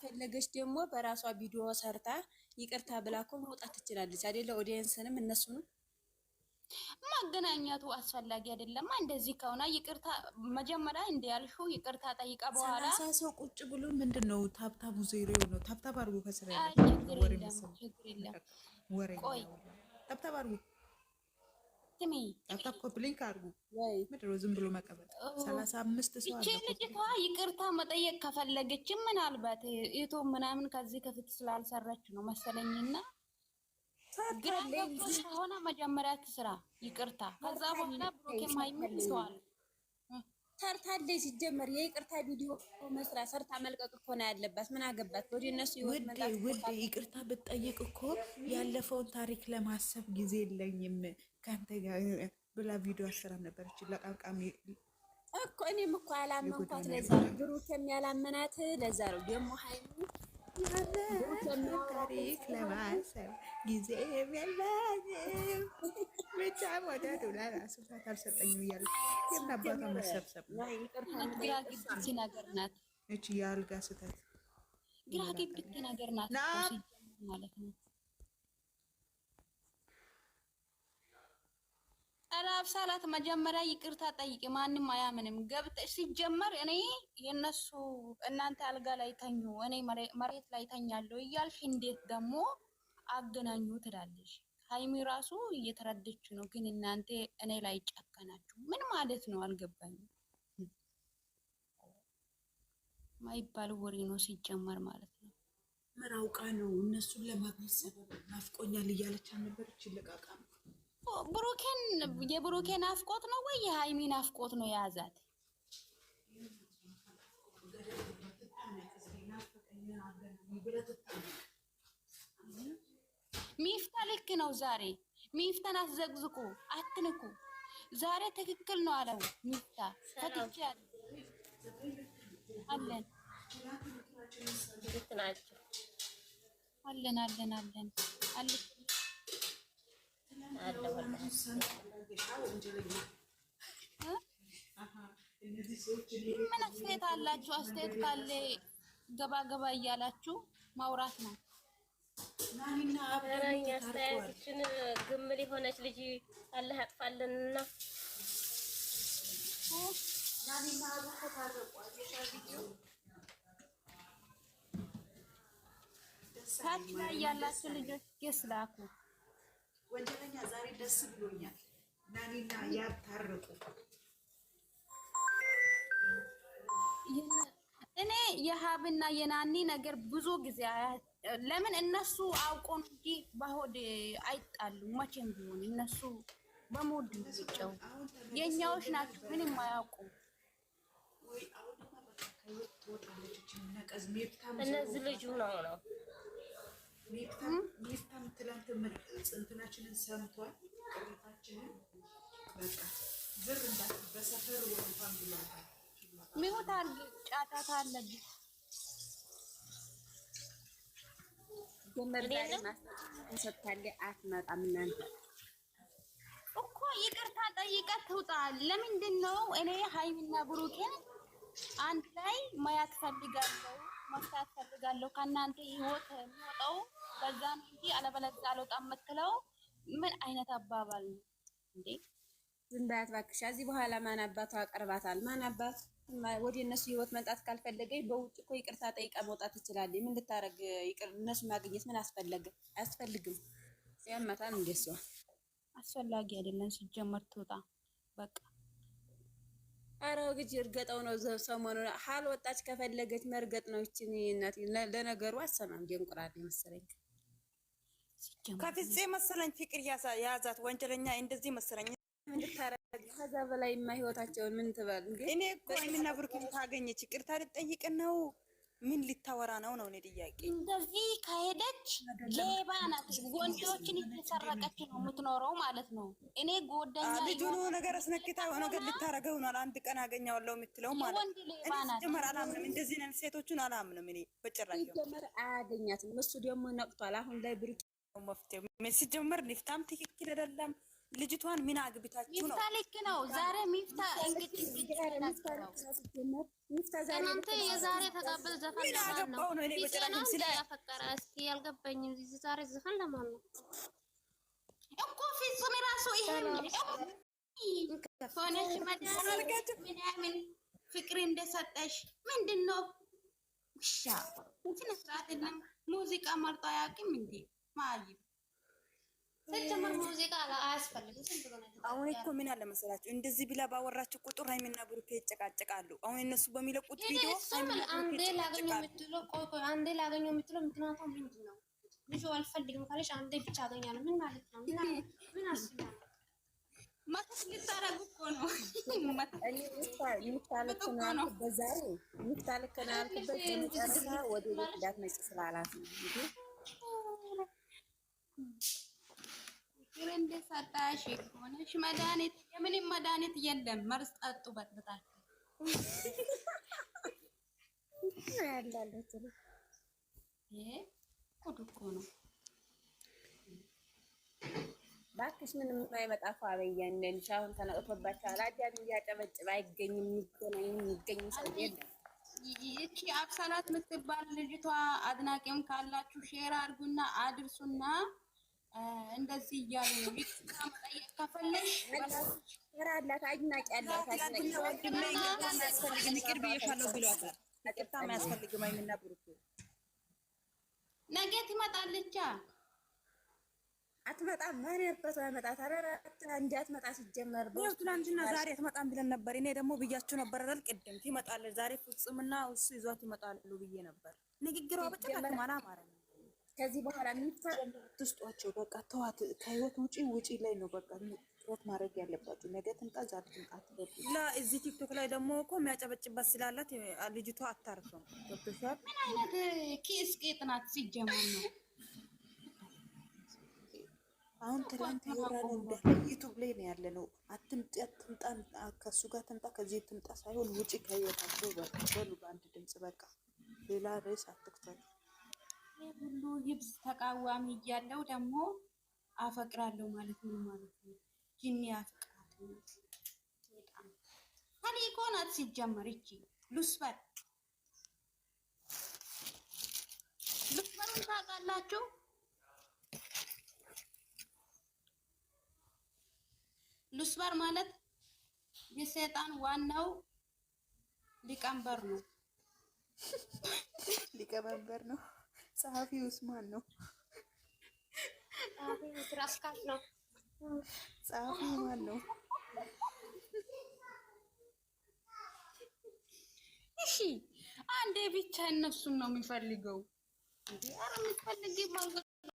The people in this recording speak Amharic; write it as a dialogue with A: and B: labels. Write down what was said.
A: ከፈለገች ደግሞ በራሷ ቪዲዮ ሰርታ ይቅርታ ብላ እኮ መውጣት ትችላለች አይደለ? ኦዲየንስንም እነሱንም
B: ማገናኘቱ አስፈላጊ አይደለም። እንደዚህ ከሆነ ይቅርታ መጀመሪያ እንዲያልሽው ይቅርታ ጠይቃ በኋላ
C: 30 ሰው ቁጭ ብሎ ምንድነው ታብታቡ ዜሮ ነው። ታብታብ አድርጎ ከስራ
B: ችግር የለም
C: ወሬ ቆይ ታብታብ አድርጎ
B: ትሚ
C: ታብታብ ኮፕሊንክ አድርጎ ምንድነው ዝም ብሎ መቀበል 35 ሰው አለ።
B: ልጅቷ ይቅርታ መጠየቅ ከፈለገች ምናልባት ኢቶ ምናምን ከዚህ ከፊት ስላልሰራች ነው መሰለኝና ግራ ገብቶሽ ከሆነ መጀመሪያ ትስራ ይቅርታ። ከዛ በኋላ ብሩኬ ማይመልሰዋል
A: ሰርታለች። ሲጀመር የይቅርታ ቪዲዮ መስራት ሰርታ መልቀቅ እኮ ነው ያለባት። ምን አገባት? ወደ እነሱ ይወጣ
C: ውድ ይቅርታ ብትጠይቅ እኮ ያለፈውን ታሪክ ለማሰብ ጊዜ የለኝም ካንተ ጋር ብላ ቪዲዮ አሰራ ነበረች። ለቃቃሚ
A: እኮ እኔም እኮ አላመንኳት። ለዛ ብሩኬም ያላመናት ለዛ ነው ደግሞ ሃይሚ
C: ታሪክ ለማሰብ ጊዜ የለኝም ብቻ ወደ ዶላር አስፋት አልሰጠኝም እያሉ የምናባቷ መሰብሰብ ነው።
B: ግራ ግብት ነገር ናት
C: እቺ የአልጋ ስህተት
B: ግራ ግብት ነገር ናት ማለት ነው። አላፍሳላት መጀመሪያ ይቅርታ ጠይቂ። ማንም አያምንም። ገብተሽ ሲጀመር እኔ የነሱ እናንተ አልጋ ላይ ተኙ እኔ መሬት ላይ ተኛለሁ እያልሽ እንዴት ደግሞ አገናኙ ትላለሽ? ሃይሚ ራሱ እየተረደች ነው፣ ግን እናንተ እኔ ላይ ጨከናችሁ። ምን ማለት ነው አልገባኝም። ማይባል ወሬ ነው ሲጀመር ማለት ነው።
C: ምራውቃ ነው እነሱን ለማግኘት ሰበብ ናፍቆኛል እያለች ነበረች። ይለቃቃ
B: ብሩኬን የብሩኬን አፍቆት ነው ወይ የሃይሚ አፍቆት ነው የያዛት? ሚፍታ ልክ ነው። ዛሬ ሚፍታን አትዘግዝቁ፣ አትንኩ። ዛሬ ትክክል ነው አለው ሚፍታ። ፈትቼ አለን አለን አለን አለን አለን ምን አስተያየት አላችሁ? አስተያየት ካለ ገባ ገባ እያላችሁ ማውራት ነው።
D: ናኒና አብረኛ አስተያየትችን ግምል የሆነች ልጅ አላህ ያጥፋልንና ናኒና አብረው ታረቋል። የሻቪዲዮ
B: ታች ላይ ያላችሁ ልጆች ገስላኩ
C: ወንጀለኛ ዛሬ ደስ ብሎኛል። ናኒና ያታረቁ
B: እኔ የሀብና የናኒ ነገር ብዙ ጊዜ ለምን እነሱ አውቆ እንጂ በሆድ አይጣሉ። መቼም ቢሆን እነሱ በሞድ ይጫው የኛዎች ናቸው፣ ምንም አያውቁ።
D: እነዚህ ልጅ ነው
C: ሚፍታም ትላንት እንትናችንን ሰምቷል። ቅሬታችንን በቃ ዝር እንዳት በሰፈር ወንፋን ብለዋል።
B: ሚውት አርግ ጫታታ አለብኝ
A: ገመርዳሪ ማስተሰጥታለ አትመጣም። እናንተ
B: እኮ ይቅርታ ጠይቀት ትውጣ። ለምንድን ነው እኔ ሃይሚና ብሩኬን አንድ ላይ ማያት ፈልጋለሁ፣ መስራት ፈልጋለሁ። ከእናንተ ህይወት የሚወጣው በዛ ነው እንጂ አለበለዚያ አልወጣም የምትለው ምን አይነት አባባል ነው እንዴ?
A: ዝም በያት እባክሽ። እዚህ በኋላ ማን አባቷ አቀርባታል? ማን አባት ወደ እነሱ ህይወት መምጣት ካልፈለገኝ በውጭ እኮ ይቅርታ ጠይቃ መውጣት ትችላለች። ምን ልታረግ ይቅር እነሱ ማግኘት ምን አስፈለገ? አያስፈልግም። ሲያመታን እንደሷ
B: አስፈላጊ አይደለም ሲጀመር ትውጣ በቃ።
A: አረው ግጅ እርገጠው ነው ሰሞኑን ሀል ወጣች። ከፈለገች መርገጥ ነው። እቺ እናት ለነገሩ አሰማም ጀንቁራል መሰለኝ።
E: ከፍፄ መሰለኝ ፍቅር ያዛት ወንጀለኛ እንደዚህ መሰለኝ።
A: ምን ልታረግ ከዛ በላይ ህይወታቸውን ምን ትበል እንዴ?
E: እኔ እኮ ሃይሚና ብሩኬን ካገኘች ይቅርታ ልጠይቅ ነው ምን ልታወራ ነው ነው እኔ ጥያቄ።
B: እንደዚህ ከሄደች ሌባ ናት። ወንዶችን እየሰረቀች ነው የምትኖረው ማለት ነው። እኔ ጎደኛ
E: ልጁ ነው ነገር አስነክታ ነገር ልታረገው ነው። አንድ ቀን አገኛለሁ የምትለው ማለት
B: ወንድ ሌባ ናት።
E: ጀመር አላምንም። እንደዚህ ነው ሴቶቹን አላምንም እኔ በጭራሽ።
A: ጀመር አያገኛትም። እሱ ደግሞ ነቅቷል። አሁን ላይ ብሩኬ
E: መፍትሄው ሲጀመር ንፍታም ትክክል አይደለም። ልጅቷን ምን አግብታችሁ ነው?
B: ሚፍታ ልክ ነው። ዛሬ ሚፍታ እንግዲህ
D: እናንተ የዛሬ ተቀበል ዘፈን ለማን ነው?
E: ነው? እኔ በጨራሽ ስለ
D: ያፈቀረ እስኪ ያልገባኝም ዛሬ ዘፈን ለማን ነው
B: እኮ ፍጹም ራሱ ይሄን ሆነሽ መዳረግ ምናምን ፍቅር እንደሰጠሽ ምንድነው? ውሻ እንትን ስራትና ሙዚቃ መርጦ አያውቅም እንዴ? ማይ
D: ሲጀመር ሙዚቃ አያስፈልግም። ዝም ብሎ ነው።
E: አሁን እኮ ምን አለ መሰላችሁ እንደዚህ ብላ ባወራችሁ ቁጥር ሃይሚና ብሩኬ ይጨቃጨቃሉ። አሁን እነሱ በሚለቁት ቪዲዮ
D: አንዴ ላገኘው የምትለው ቆይ አንዴ ላገኘው የምትለው ምክንያቱም ምንድን ነው? ልጁ አልፈልግም ካለሽ አንዴ ብቻ አገኛለሁ ምን ማለት ነው? ምን አስበው
B: ማተስ ልታረጉ እኮ ነው።
A: በመጨረሻ ወደ ቤት እንዳትመጪ ስላላት ነው።
B: ፍቅር እንደሰጣሽ ሆነሽ መድኃኒት የምንም መድኃኒት የለም። መርዝ ጠጡ በጥብጣችሁ ጉድ እኮ ነው።
A: እባክሽ ምንም የማይመጣ ፋበያ እንደንሽ አሁን ተነቅቶባቸዋል። አዳም እያጨበጭብ አይገኝም። የሚገኝ ሰው የለም።
B: ይቺ አክሰላት የምትባል ልጅቷ አድናቂም ካላችሁ ሼር አድርጉና አድርሱና እንደዚህ እያሉ ነው። መጠየቅ ከፈለሽ
A: አላት አድናቂ አላት።
E: ይቅር ብዬሻለሁ ብሏታል። ይቅርታ አያስፈልግም። ሃይሚና ብሩኬ
B: ነገ ትመጣለች።
A: አትመጣም። ማን ያርፈት ያመጣት? አረ እንዳትመጣ ሲጀመር
E: ትናንትና ዛሬ አትመጣም ብለን ነበር። እኔ ደግሞ ብያችሁ ነበር አይደል? ቅድም ትመጣለች ዛሬ ፍጹምና እሱ ይዟት ይመጣሉ ብዬ ነበር። ንግግሯ በጭራሽ አላማረም።
A: ከዚህ በኋላ
E: ትስጧቸው በቃ ተዋት። ከህይወት ውጪ ላይ ነው በቃ ጥረት ማድረግ ያለባችሁ። ነገ ትምጣ ዛሬ ትምጣ ላ እዚህ ቲክቶክ ላይ ደግሞ እኮ የሚያጨበጭባት ስላላት ልጅቷ አታርፍም። ገብቶሻል?
B: ምን አይነት ኪስ ቄጥ ናት ሲጀመር ነው።
C: አሁን ትላንት ይወራል እንደ ዩቲዩብ ላይ ነው ያለ ነው። አትምጣ ከሱ ጋር ትምጣ ከዚህ ትምጣ ሳይሆን ውጪ ከህይወታቸው በሉ በአንድ ድምጽ በቃ ሌላ ርዕስ አትክፈሉ።
B: ሁሉ ይብስ ተቃዋሚ እያለው ደግሞ አፈቅራለሁ ማለት ነው ጂኒ አፍቅራት ነው። በጣም ታሪኮ ናት ሲጀመር። እቺ ሉስበሩን ታውቃላችሁ? ሉስበር ማለት የሰይጣን ዋናው ሊቀመንበር ነው።
C: ሊቀመንበር ነው። ጸሐፊውስ ማን ነው?
D: ራስካት ነው።
C: ጸሐፊው ማን ነው?
B: እሺ አንዴ ብቻ እነሱን ነው የሚፈልገው። አረ የምትፈልጊ